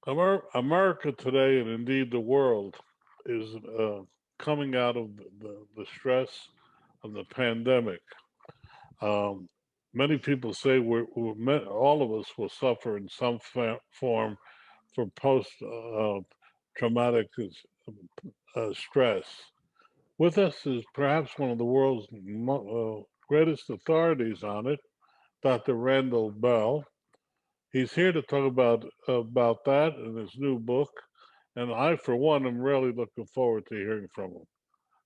America today, and indeed the world, is coming out of the stress of the pandemic. Um, Many people say all of us will suffer in some form for post traumatic stress. With us is perhaps one of the world's greatest authorities on it, Dr. Randall Bell. He's here to talk about that in his new book, and I, for one, am really looking forward to hearing from him.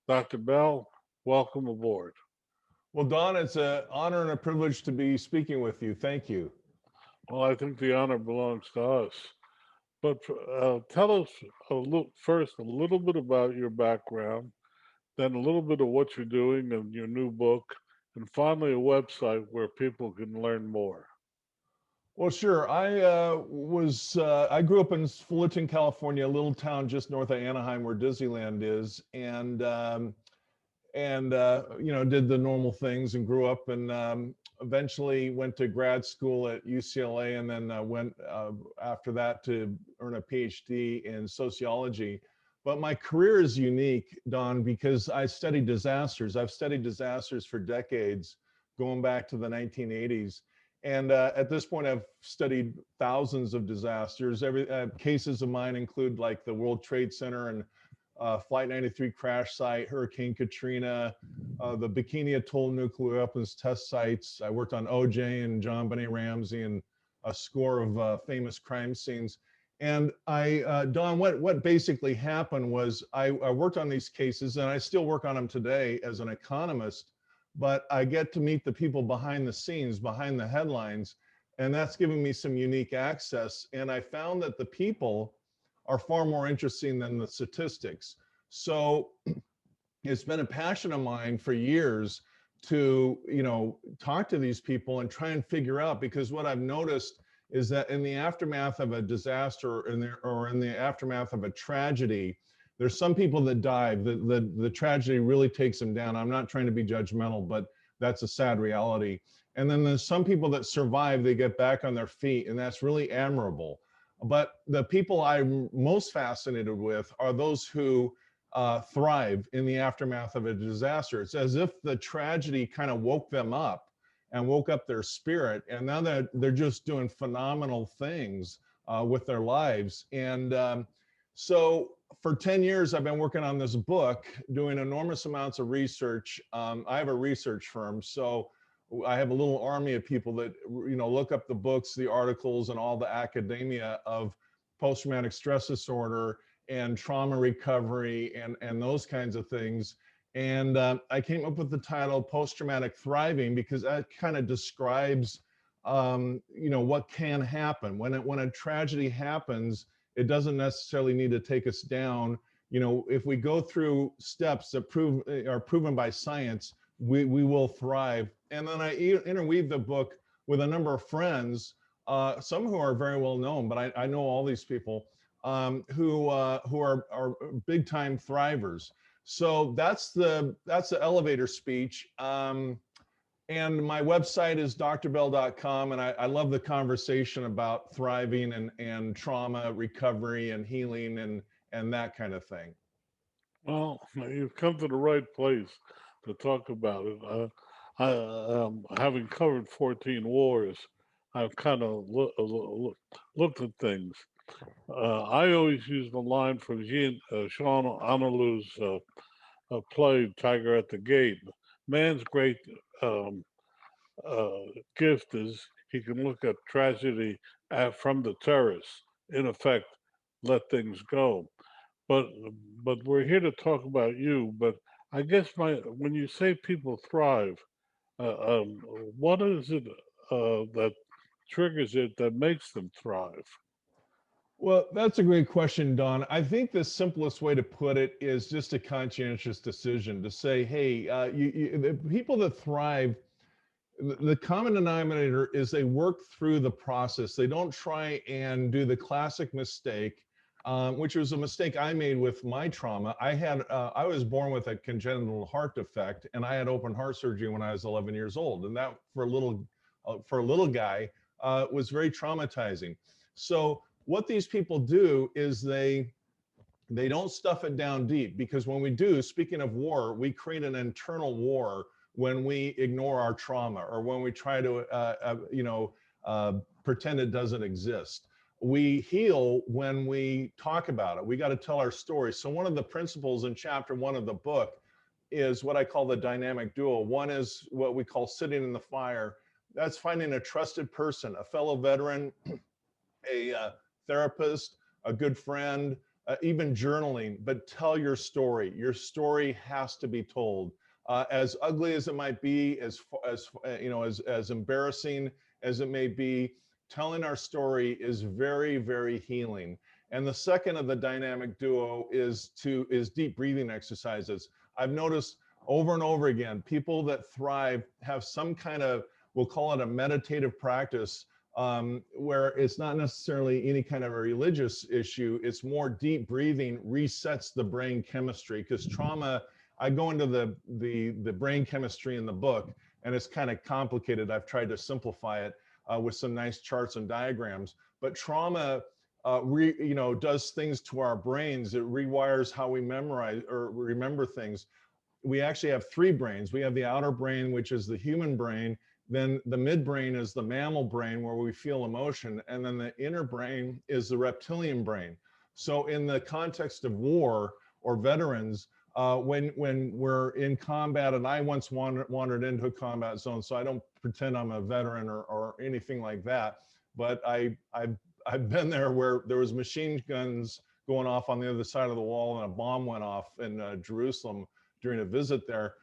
Dr. Bell, welcome aboard. Well, Don, it's an honor and a privilege to be speaking with you. Thank you. Well, I think the honor belongs to us. But tell us first a little bit about your background, then a little bit of what you're doing in your new book, and finally a website where people can learn more. Well, sure. I grew up in Fullerton, California, a little town just north of Anaheim where Disneyland is, and did the normal things and grew up and eventually went to grad school at UCLA and then went after that to earn a PhD in sociology. But my career is unique, Don, because I studied disasters. I've studied disasters for decades, going back to the 1980s. And at this point, I've studied thousands of disasters. Cases of mine include like the World Trade Center and Flight 93 crash site, Hurricane Katrina, the Bikini Atoll nuclear weapons test sites. I worked on OJ and John Benet Ramsey and a score of famous crime scenes. And Don, what basically happened was I worked on these cases and I still work on them today as an economist, but I get to meet the people behind the scenes, behind the headlines, and that's giving me some unique access. And I found that the people are far more interesting than the statistics. So it's been a passion of mine for years to, talk to these people and try and figure out, because what I've noticed is that in the aftermath of a disaster or in the aftermath of a tragedy, there's some people that dive. The tragedy really takes them down. I'm not trying to be judgmental, but that's a sad reality. And then there's some people that survive, they get back on their feet, and that's really admirable. But the people I'm most fascinated with are those who thrive in the aftermath of a disaster. It's as if the tragedy kind of woke them up and woke up their spirit, and now they're just doing phenomenal things with their lives. And so for 10 years, I've been working on this book, doing enormous amounts of research. I have a research firm, so I have a little army of people that look up the books, the articles, and all the academia of post-traumatic stress disorder and trauma recovery and those kinds of things. And I came up with the title Post-Traumatic Thriving because that kind of describes what can happen when a tragedy happens. It doesn't necessarily need to take us down. If we go through steps that are proven by science, we will thrive. And then I interweave the book with a number of friends, some who are very well known, but I know all these people who are big time thrivers. So that's the elevator speech. And my website is drbell.com, and I love the conversation about thriving and trauma recovery and healing and that kind of thing. Well, you've come to the right place to talk about it. Having covered 14 wars, I've kind of looked at things. I always use the line from Jean Anelou's play "Tiger at the Gate." Man's great um, uh, gift is he can look at tragedy from the terrace. In effect, let things go. But but we're here to talk about you. But I guess when you say people thrive, uh, um, what is it that triggers it that makes them thrive? Well, that's a great question, Don. I think the simplest way to put it is just a conscientious decision to say, hey, the people that thrive, the common denominator is they work through the process. They don't try and do the classic mistake, which was a mistake I made with my trauma. I was born with a congenital heart defect, and I had open heart surgery when I was 11 years old, and that for a little guy was very traumatizing. So what these people do is they don't stuff it down deep, because when we do, speaking of war, we create an internal war when we ignore our trauma, or when we try to, pretend it doesn't exist. We heal when we talk about it. We got to tell our story. So one of the principles in chapter 1 of the book is what I call the dynamic duo. One is what we call sitting in the fire. That's finding a trusted person, a fellow veteran, a therapist, a good friend, even journaling, but tell your story. Your story has to be told. As ugly as it might be, as embarrassing as it may be, telling our story is very, very healing. And the second of the dynamic duo is deep breathing exercises. I've noticed over and over again, people that thrive have some kind of, we'll call it a meditative practice, where it's not necessarily any kind of a religious issue. It's more deep breathing resets the brain chemistry, because trauma, I go into the brain chemistry in the book, and it's kind of complicated. I've tried to simplify it with some nice charts and diagrams, but trauma does things to our brains. It rewires how we memorize or remember things. We actually have 3 brains. We have the outer brain, which is the human brain. Then the midbrain is the mammal brain, where we feel emotion. And then the inner brain is the reptilian brain. So in the context of war or veterans, when we're in combat, and I once wandered into a combat zone, so I don't pretend I'm a veteran or anything like that, but I've been there where there was machine guns going off on the other side of the wall, and a bomb went off in Jerusalem during a visit there.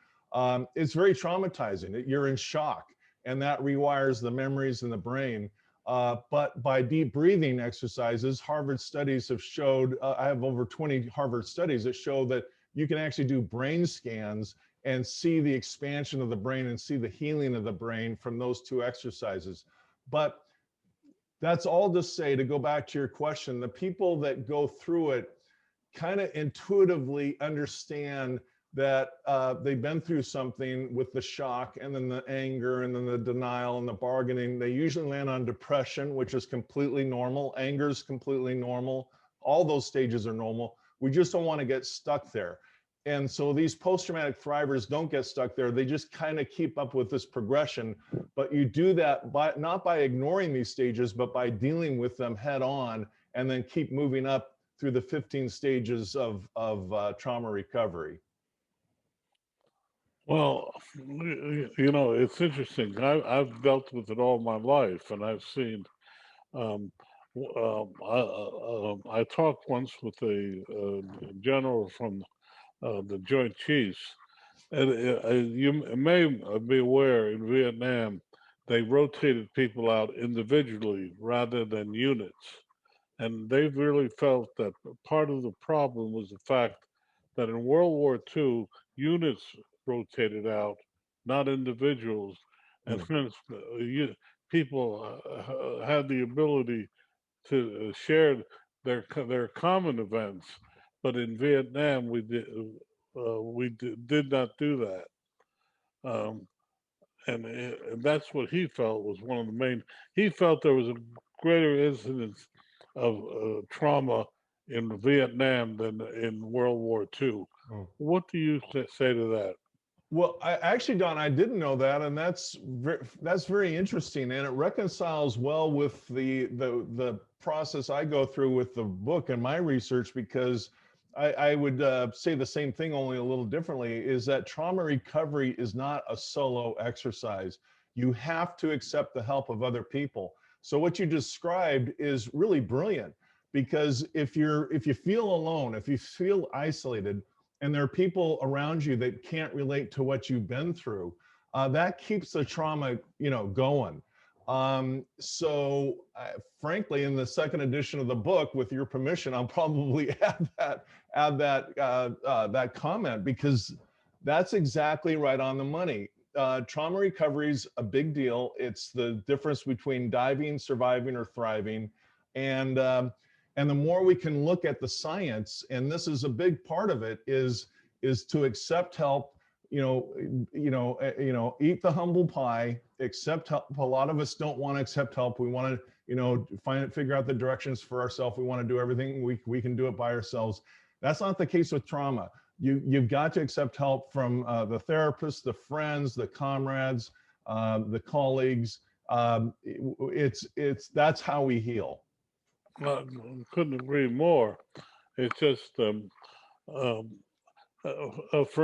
It's very traumatizing. You're in shock, and that rewires the memories in the brain. But by deep breathing exercises, Harvard studies have showed, I have over 20 Harvard studies that show that you can actually do brain scans and see the expansion of the brain and see the healing of the brain from those 2 exercises. But that's all to say, to go back to your question, the people that go through it kind of intuitively understand that they've been through something with the shock, and then the anger, and then the denial and the bargaining. They usually land on depression, which is completely normal. Anger is completely normal. All those stages are normal. We just don't want to get stuck there. And so these post-traumatic thrivers don't get stuck there. They just kind of keep up with this progression. But you do that not by ignoring these stages, but by dealing with them head on, and then keep moving up through the 15 stages of trauma recovery. Well, it's interesting. I've dealt with it all my life, and I've seen. Um, I talked once with a general from the Joint Chiefs, and you may be aware, in Vietnam, they rotated people out individually rather than units, and they really felt that part of the problem was the fact that in World War II, units rotated out, not individuals, and Mm. hence people had the ability to share their common events. But in Vietnam, did not do that, um, and that's what he felt was one of the main. He felt there was a greater incidence of trauma in Vietnam than in World War II. Mm. What do you say to that? Well, actually, Don, I didn't know that, and that's very interesting, and it reconciles well with the process I go through with the book and my research, because I would say the same thing, only a little differently, is that trauma recovery is not a solo exercise. You have to accept the help of other people. So what you described is really brilliant, because if you feel alone, if you feel isolated, and there are people around you that can't relate to what you've been through, that keeps the trauma, going. Frankly, in the second edition of the book, with your permission, I'll probably add that comment, because that's exactly right on the money. Trauma recovery is a big deal. It's the difference between diving, surviving, or thriving, and and the more we can look at the science, and this is a big part of it, is to accept help. Eat the humble pie, accept help. A lot of us don't want to accept help. We want to figure out the directions for ourselves. We want to do everything. We can do it by ourselves. That's not the case with trauma. You've got to accept help from the therapist, the friends, the comrades, the colleagues. That's how we heal. I couldn't agree more. It's just, for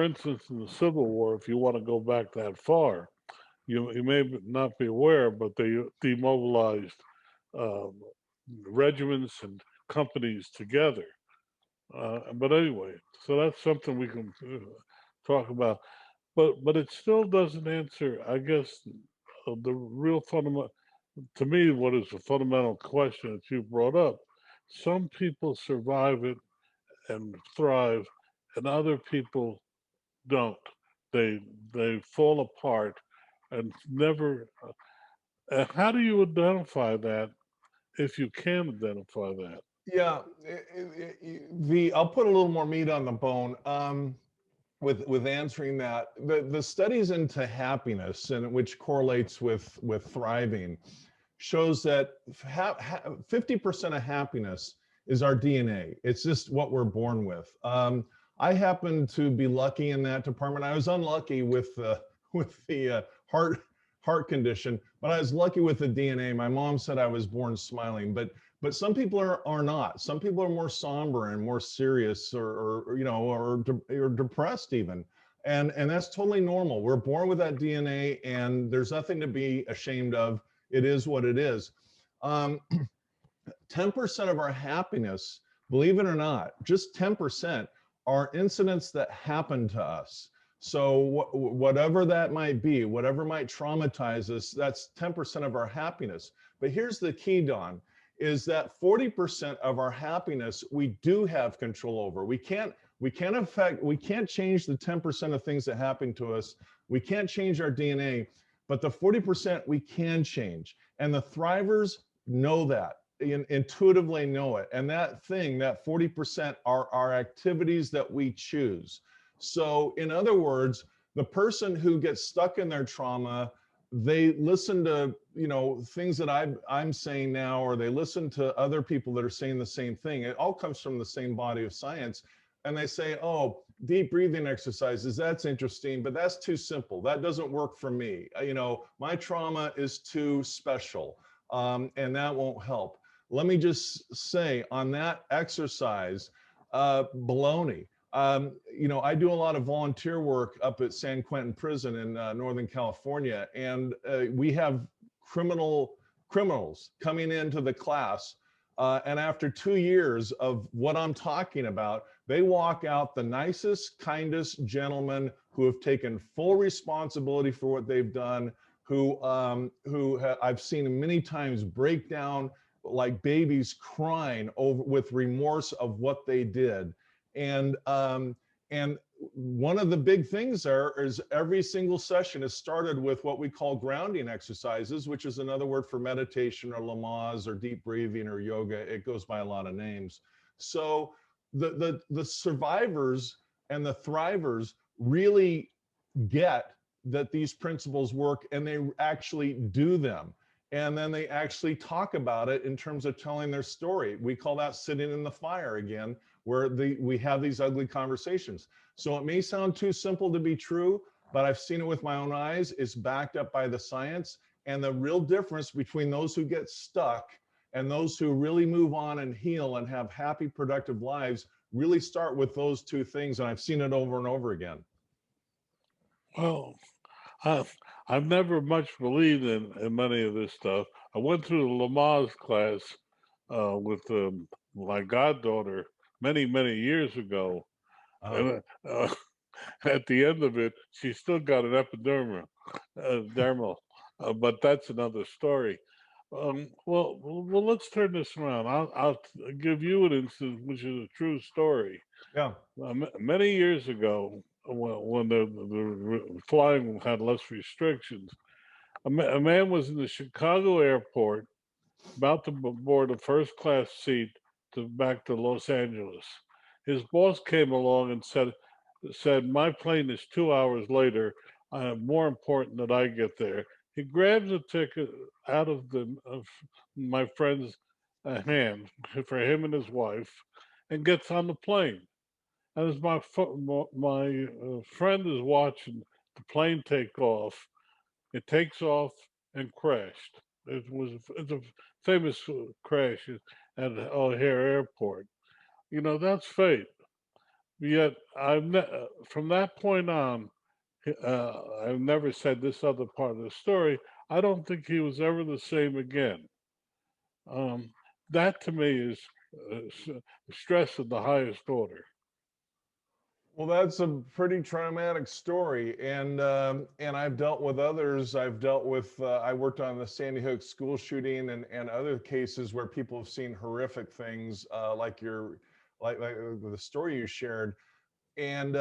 instance, in the Civil War, if you want to go back that far, you may not be aware, but they demobilized um, regiments and companies together. But anyway, so that's something we can talk about. But it still doesn't answer, I guess, the real fundamental. To me, what is the fundamental question that you brought up? Some people survive it and thrive, and other people don't. They fall apart and never. How do you identify that if you can identify that? Yeah, I'll put a little more meat on the bone with answering that. The studies into happiness, and which correlates with thriving, shows that 50% of happiness is our DNA. It's just what we're born with. I happen to be lucky in that department. I was unlucky with the heart condition, but I was lucky with the DNA. My mom said I was born smiling, but some people are not. Some people are more somber and more serious, or depressed even, and that's totally normal. We're born with that DNA, and there's nothing to be ashamed of. It is what it is. 10% of our happiness, believe it or not, just 10% are incidents that happen to us. So whatever that might be, whatever might traumatize us, that's 10% of our happiness. But here's the key, Don, is that 40% of our happiness we do have control over. We can't change the 10% of things that happen to us. We can't change our DNA, but the 40% we can change. And the thrivers know that, intuitively know it. And that 40% are our activities that we choose. So in other words, the person who gets stuck in their trauma, they listen to things that I'm saying now, or they listen to other people that are saying the same thing. It all comes from the same body of science. And they say, oh, deep breathing exercises, that's interesting, but that's too simple. That doesn't work for me. My trauma is too special, and that won't help. Let me just say on that exercise, baloney. I do a lot of volunteer work up at San Quentin Prison in Northern California, and we have criminals coming into the class, and after 2 years of what I'm talking about, they walk out the nicest, kindest gentlemen who have taken full responsibility for what they've done, who I've seen many times break down like babies crying with remorse of what they did. And one of the big things there is every single session is started with what we call grounding exercises, which is another word for meditation or Lamaze or deep breathing or yoga. It goes by a lot of names. So the survivors and the thrivers really get that these principles work, and they actually do them. And then they actually talk about it in terms of telling their story. We call that sitting in the fire again, where we have these ugly conversations. So it may sound too simple to be true, but I've seen it with my own eyes. It's backed up by the science. And the real difference between those who get stuck and those who really move on and heal and have happy, productive lives really start with those two things. And I've seen it over and over again. Well, I've never much believed in many of this stuff. I went through the Lamaze class with my goddaughter many years ago, and at the end of it, she still got an dermal, but that's another story. Well, let's turn this around. I'll give you an instance, which is a true story. Yeah. Many years ago, when the flying had less restrictions, a man was in the Chicago airport about to board a first class seat back to Los Angeles. His boss came along and said, my plane is 2 hours later. More important that I get there. He grabs a ticket out of my friend's hand for him and his wife, and gets on the plane. And as my friend is watching the plane take off, it takes off and crashed. It's a famous crash at O'Hare Airport. You know, that's fate. Yet from that point on, I've never said this other part of the story. I don't think he was ever the same again. Um, that to me is stress of the highest order. Well, that's a pretty traumatic story, and I've dealt with others. I've dealt with I worked on the Sandy Hook school shooting and other cases where people have seen horrific things, like like the story you shared, and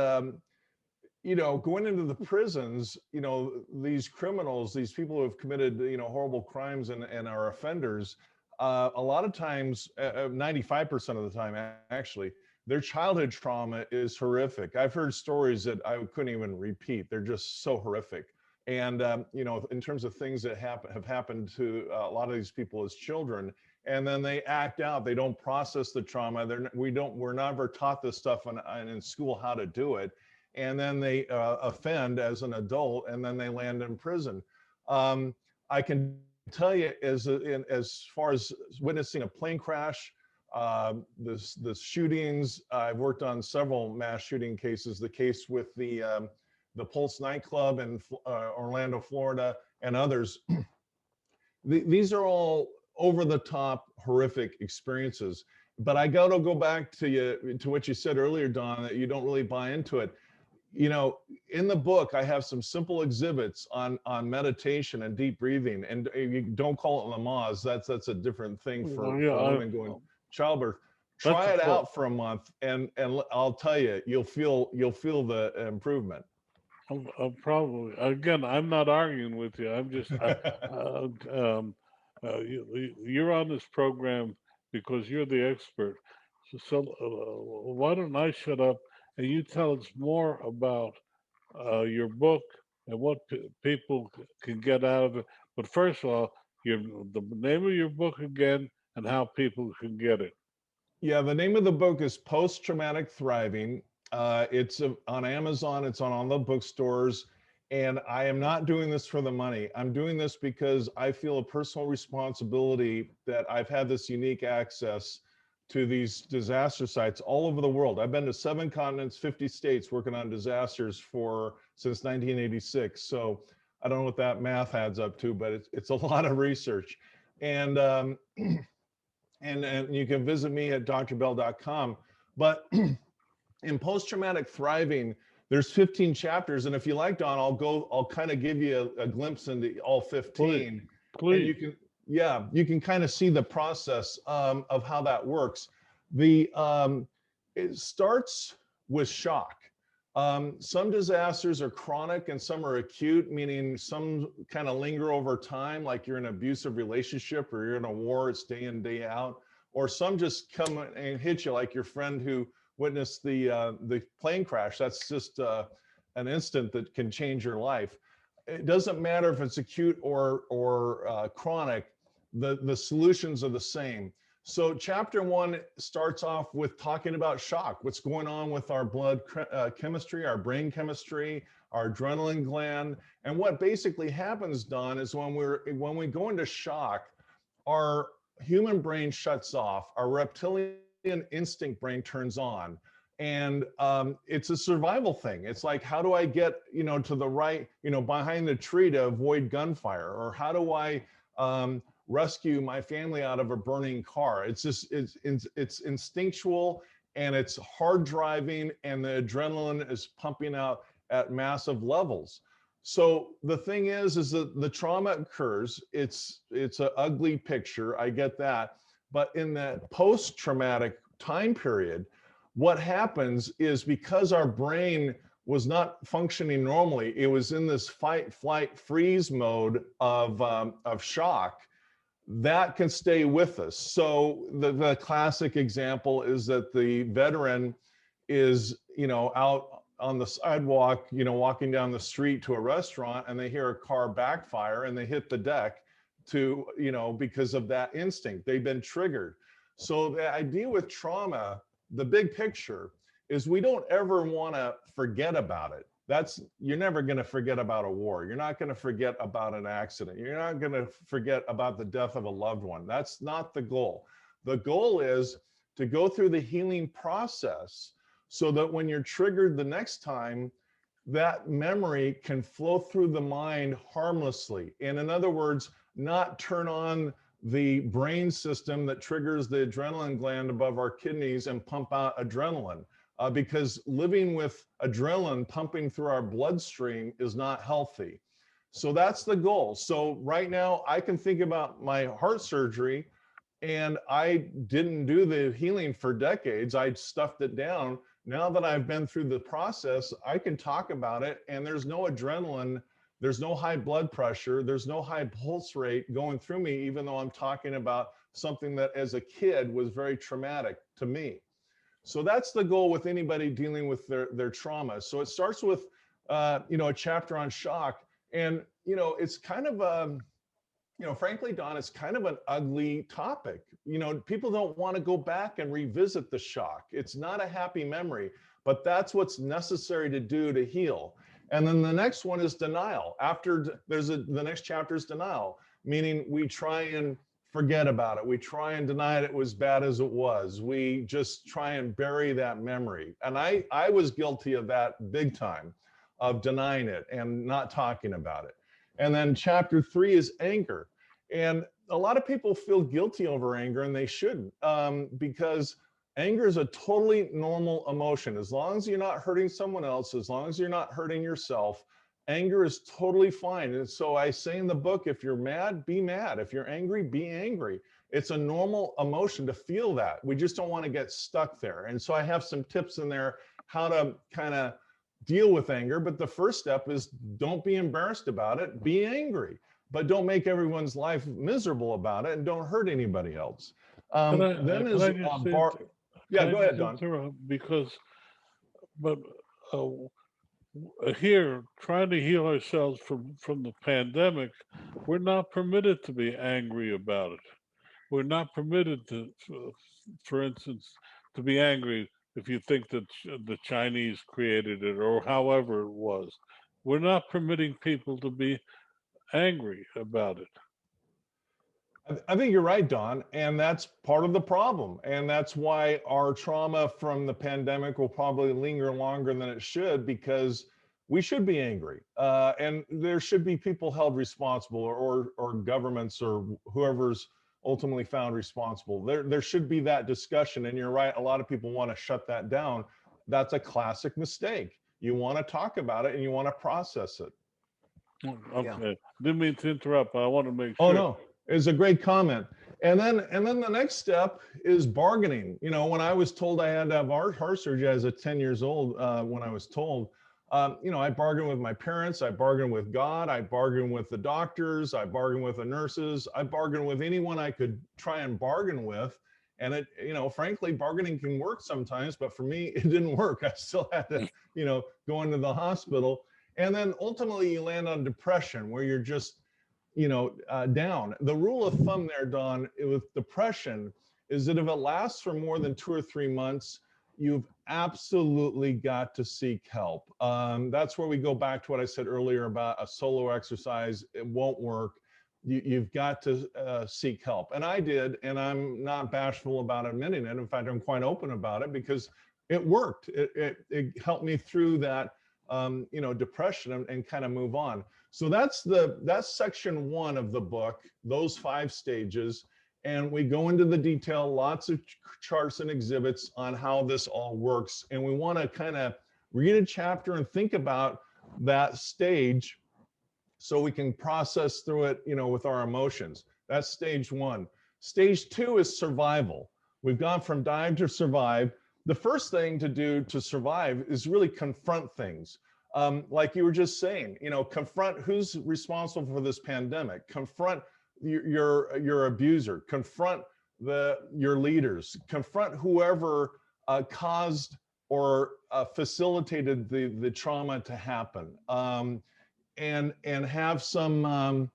you know, going into the prisons, you know, these criminals, these people who have committed, you know, horrible crimes and are offenders, a lot of times, 95% of the time, actually, their childhood trauma is horrific. I've heard stories that I couldn't even repeat. They're just so horrific. And, you know, in terms of things that have happened to a lot of these people as children, and then they act out, they don't process the trauma. We're never taught this stuff in school, how to do it, and then they offend as an adult, and then they land in prison. I can tell you, as far as witnessing a plane crash, the shootings, I've worked on several mass shooting cases. The case with the Pulse nightclub in Orlando, Florida, and others. These are all over the top horrific experiences. But I got to go back to what you said earlier, Don, that you don't really buy into it. You know, in the book, I have some simple exhibits on meditation and deep breathing. And you don't call it Lamaze. That's a different thing Well, for yeah, women going childbirth. that's Try it out for a month, and I'll tell you, you'll feel the improvement. probably again. I'm not arguing with you. I'm just you're on this program because you're the expert. So why don't I shut up and you tell us more about your book and what people can get out of it. But first of all, the name of your book again and how people can get it. Yeah, the name of the book is Post Traumatic Thriving. It's on Amazon, it's on all the bookstores. And I am not doing this for the money. I'm doing this because I feel a personal responsibility that I've had this unique access to these disaster sites all over the world. I've been to 7 continents, 50 states working on disasters since 1986. So I don't know what that math adds up to, but it's a lot of research. And and you can visit me at drbell.com. But in post-traumatic thriving, there's 15 chapters, and if you like, Don, I'll kind of give you a glimpse into all 15. Please. And you can kind of see the process of how that works. It starts with shock. Some disasters are chronic and some are acute, meaning some kind of linger over time, like you're in an abusive relationship or you're in a war, it's day in, day out. Or some just come and hit you, like your friend who witnessed the plane crash. That's just an instant that can change your life. It doesn't matter if it's acute or chronic, the solutions are the same. So chapter 1 starts off with talking about shock, what's going on with our blood chemistry, our brain chemistry, our adrenaline gland. And what basically happens, Don, is when we go into shock, our human brain shuts off, our reptilian instinct brain turns on. And it's a survival thing. It's like, how do I get, to the right, behind the tree to avoid gunfire? Or how do I rescue my family out of a burning car? It's just, it's instinctual, and it's hard driving, and the adrenaline is pumping out at massive levels. So the thing is that the trauma occurs. It's an ugly picture. I get that. But in that post-traumatic time period, what happens is, because our brain was not functioning normally, it was in this fight, flight, freeze mode of shock, that can stay with us. So the classic example is that the veteran is, out on the sidewalk, walking down the street to a restaurant, and they hear a car backfire and they hit the deck to, because of that instinct. They've been triggered. So the idea with trauma, the big picture, is we don't ever want to forget about it. You're never going to forget about a war. You're not going to forget about an accident. You're not going to forget about the death of a loved one. That's not the goal. The goal is to go through the healing process so that when you're triggered the next time, that memory can flow through the mind harmlessly. And in other words, not turn on the brain system that triggers the adrenaline gland above our kidneys and pump out adrenaline. Because living with adrenaline pumping through our bloodstream is not healthy. So that's the goal. So right now I can think about my heart surgery, and I didn't do the healing for decades. I stuffed it down. Now that I've been through the process, I can talk about it, and there's no adrenaline, there's no high blood pressure, there's no high pulse rate going through me, even though I'm talking about something that as a kid was very traumatic to me. So that's the goal with anybody dealing with their trauma. So it starts with, a chapter on shock. And, it's kind of, frankly, Don, it's kind of an ugly topic. People don't want to go back and revisit the shock. It's not a happy memory, but that's what's necessary to do to heal. And then the next one is denial. The next chapter is denial, meaning we try and forget about it. We try and deny it was bad as it was. We just try and bury that memory. And I was guilty of that big time, of denying it and not talking about it. And then chapter 3 is anger. And a lot of people feel guilty over anger, and they shouldn't, because anger is a totally normal emotion. As long as you're not hurting someone else, as long as you're not hurting yourself, anger is totally fine. And so I say in the book, if you're mad, be mad. If you're angry, be angry. It's a normal emotion to feel that. We just don't want to get stuck there. And so I have some tips in there how to kind of deal with anger. But the first step is don't be embarrassed about it. Be angry, but don't make everyone's life miserable about it, and don't hurt anybody else. Yeah, Go ahead, Don. Because, but here, trying to heal ourselves from the pandemic, we're not permitted to be angry about it. We're not permitted to, for instance, to be angry if you think that the Chinese created it or however it was. We're not permitting people to be angry about it. I think you're right, Don, and that's part of the problem. And that's why our trauma from the pandemic will probably linger longer than it should, because we should be angry. And there should be people held responsible, or governments, or whoever's ultimately found responsible. There should be that discussion. And you're right, a lot of people want to shut that down. That's a classic mistake. You want to talk about it and you want to process it. Okay. Yeah. Didn't mean to interrupt, but I want to make sure. Oh, no. It's a great comment. And then the next step is bargaining. When I was told I had to have heart surgery as a 10 years old, when I was told, I bargained with my parents, I bargained with God, I bargained with the doctors, I bargained with the nurses, I bargained with anyone I could try and bargain with. And it, frankly, bargaining can work sometimes, but for me, it didn't work. I still had to, go into the hospital. And then ultimately you land on depression, where you're just, down. The rule of thumb there, Don, with depression is that if it lasts for more than 2 or 3 months, you've absolutely got to seek help. That's where we go back to what I said earlier about a solo exercise. It won't work. You've got to seek help. And I did, and I'm not bashful about admitting it. In fact, I'm quite open about it because it worked. It helped me through that depression and kind of move on. So that's section 1 of the book, those 5 stages. And we go into the detail, lots of charts and exhibits on how this all works. And we want to kind of read a chapter and think about that stage so we can process through it, with our emotions. That's stage 1. Stage 2 is survival. We've gone from dive to survive. The first thing to do to survive is really confront things. Like you were just saying, confront who's responsible for this pandemic, confront your abuser, confront your leaders, confront whoever caused facilitated the trauma to happen, and have some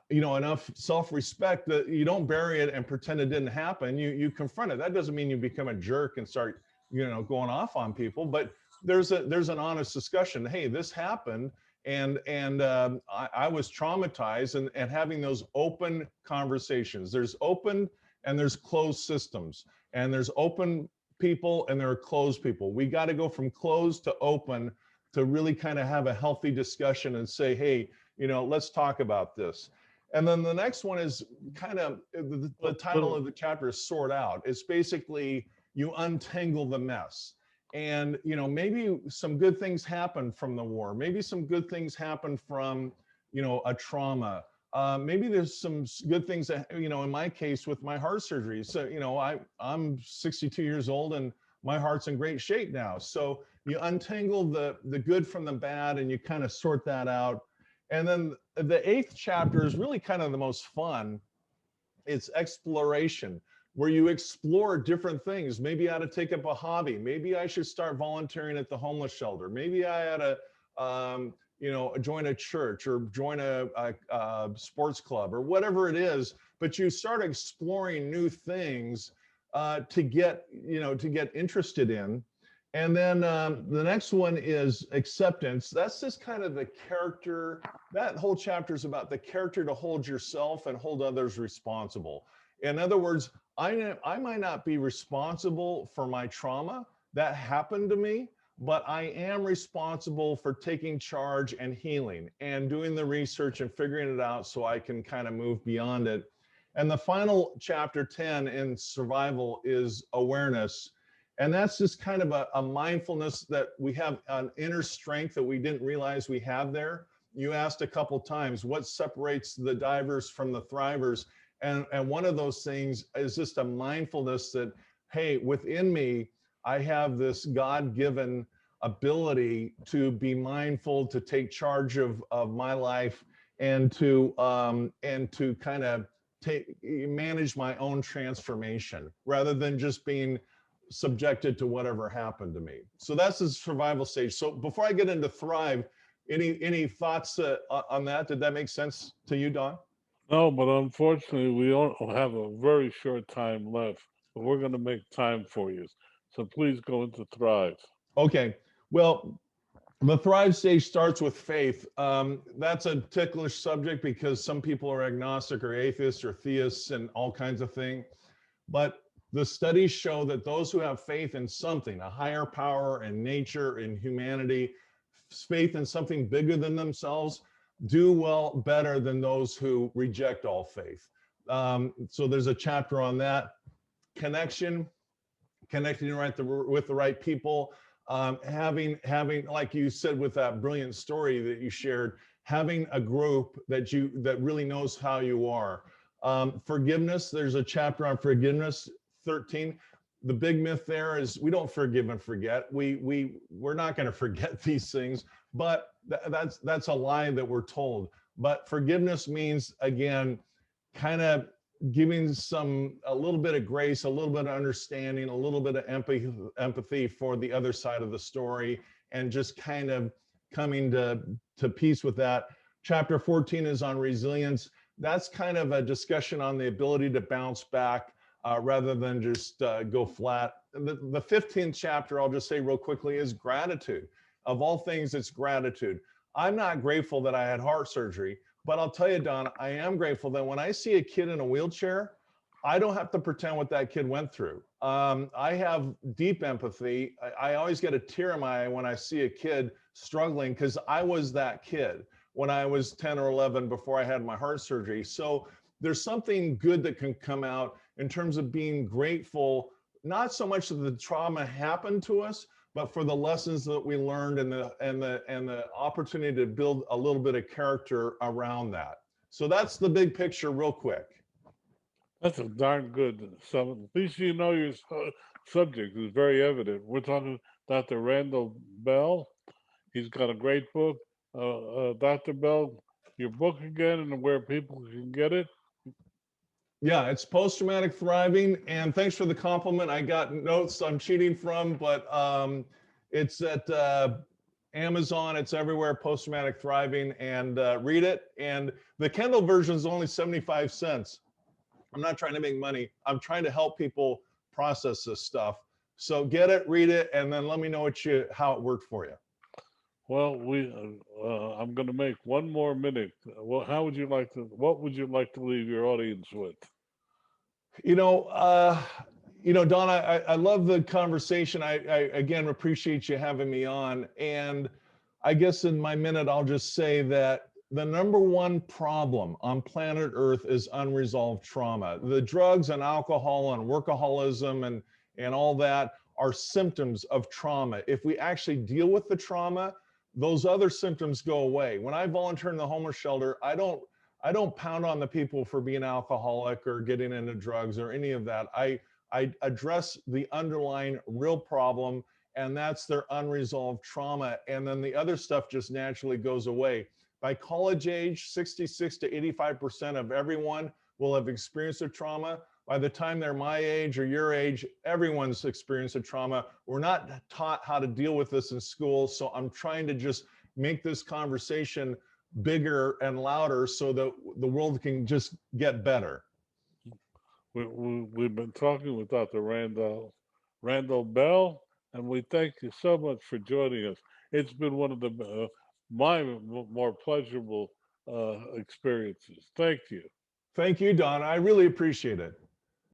enough self-respect that you don't bury it and pretend it didn't happen. You confront it. That doesn't mean you become a jerk and start going off on people, but there's an honest discussion. Hey, this happened, and I was traumatized, and having those open conversations. There's open and there's closed systems, and there's open people and there are closed people. We got to go from closed to open to really kind of have a healthy discussion and say, hey, let's talk about this. And then the next one is kind of the title of the chapter is Sort Out. It's basically you untangle the mess. And maybe some good things happen from the war. Maybe some good things happen from a trauma. Maybe there's some good things that in my case with my heart surgery. So I'm 62 years old and my heart's in great shape now. So you untangle the good from the bad and you kind of sort that out. And then the 8th chapter is really kind of the most fun. It's exploration, where you explore different things. Maybe I ought to take up a hobby. Maybe I should start volunteering at the homeless shelter. Maybe I ought to, join a church or join a sports club or whatever it is. But you start exploring new things to get interested in. And then the next one is acceptance. That's just kind of the character. That whole chapter is about the character to hold yourself and hold others responsible. In other words, I might not be responsible for my trauma that happened to me, but I am responsible for taking charge and healing and doing the research and figuring it out so I can kind of move beyond it. And the final chapter 10 in survival is awareness. And that's just kind of a mindfulness that we have an inner strength that we didn't realize we have there. You asked a couple times, what separates the divers from the thrivers? And one of those things is just a mindfulness that, hey, within me, I have this God-given ability to be mindful, to take charge of my life, and to kind of manage my own transformation rather than just being subjected to whatever happened to me. So that's the survival stage. So before I get into thrive, any thoughts on that? Did that make sense to you, Don? No, but unfortunately, we don't have a very short time left, but we're going to make time for you. So please go into thrive. Okay. Well, the thrive stage starts with faith. That's a ticklish subject because some people are agnostic or atheists or theists and all kinds of things. But the studies show that those who have faith in something, a higher power in nature, in humanity, faith in something bigger than themselves, do well better than those who reject all faith. So there's a chapter on that. Connecting with the right people, having, like you said with that brilliant story that you shared, having a group that really knows how you are. Forgiveness, there's a chapter on forgiveness, 13. The big myth there is we don't forgive and forget. We're not going to forget these things, but that's a lie that we're told. But forgiveness means, again, kind of giving a little bit of grace, a little bit of understanding, a little bit of empathy for the other side of the story, and just kind of coming to peace with that. Chapter 14 is on resilience. That's kind of a discussion on the ability to bounce back rather than just go flat. The 15th chapter, I'll just say real quickly, is gratitude. Of all things, it's gratitude. I'm not grateful that I had heart surgery, but I'll tell you, Don, I am grateful that when I see a kid in a wheelchair, I don't have to pretend what that kid went through. I have deep empathy. I always get a tear in my eye when I see a kid struggling because I was that kid when I was 10 or 11 before I had my heart surgery. So there's something good that can come out in terms of being grateful, not so much that the trauma happened to us, but for the lessons that we learned and the opportunity to build a little bit of character around that. So that's the big picture real quick. That's a darn good summary. At least you know your subject is very evident. We're talking Dr. Randall Bell. He's got a great book. Dr. Bell, your book again and where people can get it? Yeah, it's post-traumatic thriving. And thanks for the compliment. I got notes I'm cheating from, but it's at Amazon. It's everywhere, post-traumatic thriving, and read it. And the Kindle version is only 75 cents. I'm not trying to make money. I'm trying to help people process this stuff. So get it, read it, and then let me know how it worked for you. Well, I'm going to make one more minute. Well, what would you like to leave your audience with? You know, Don, I love the conversation. I again appreciate you having me on. And I guess in my minute, I'll just say that the number one problem on planet Earth is unresolved trauma. The drugs and alcohol and workaholism and all that are symptoms of trauma. If we actually deal with the trauma, those other symptoms go away. When I volunteer in the homeless shelter, I don't pound on the people for being alcoholic or getting into drugs or any of that. I address the underlying real problem, and that's their unresolved trauma. And then the other stuff just naturally goes away. By college age, 66 to 85% of everyone will have experienced a trauma. By the time they're my age or your age, everyone's experienced a trauma. We're not taught how to deal with this in school. So I'm trying to just make this conversation bigger and louder so that the world can just get better. We've been talking with Dr. Randall Bell, and we thank you so much for joining us. It's been one of my more pleasurable experiences. Thank you. Thank you, Don. I really appreciate it.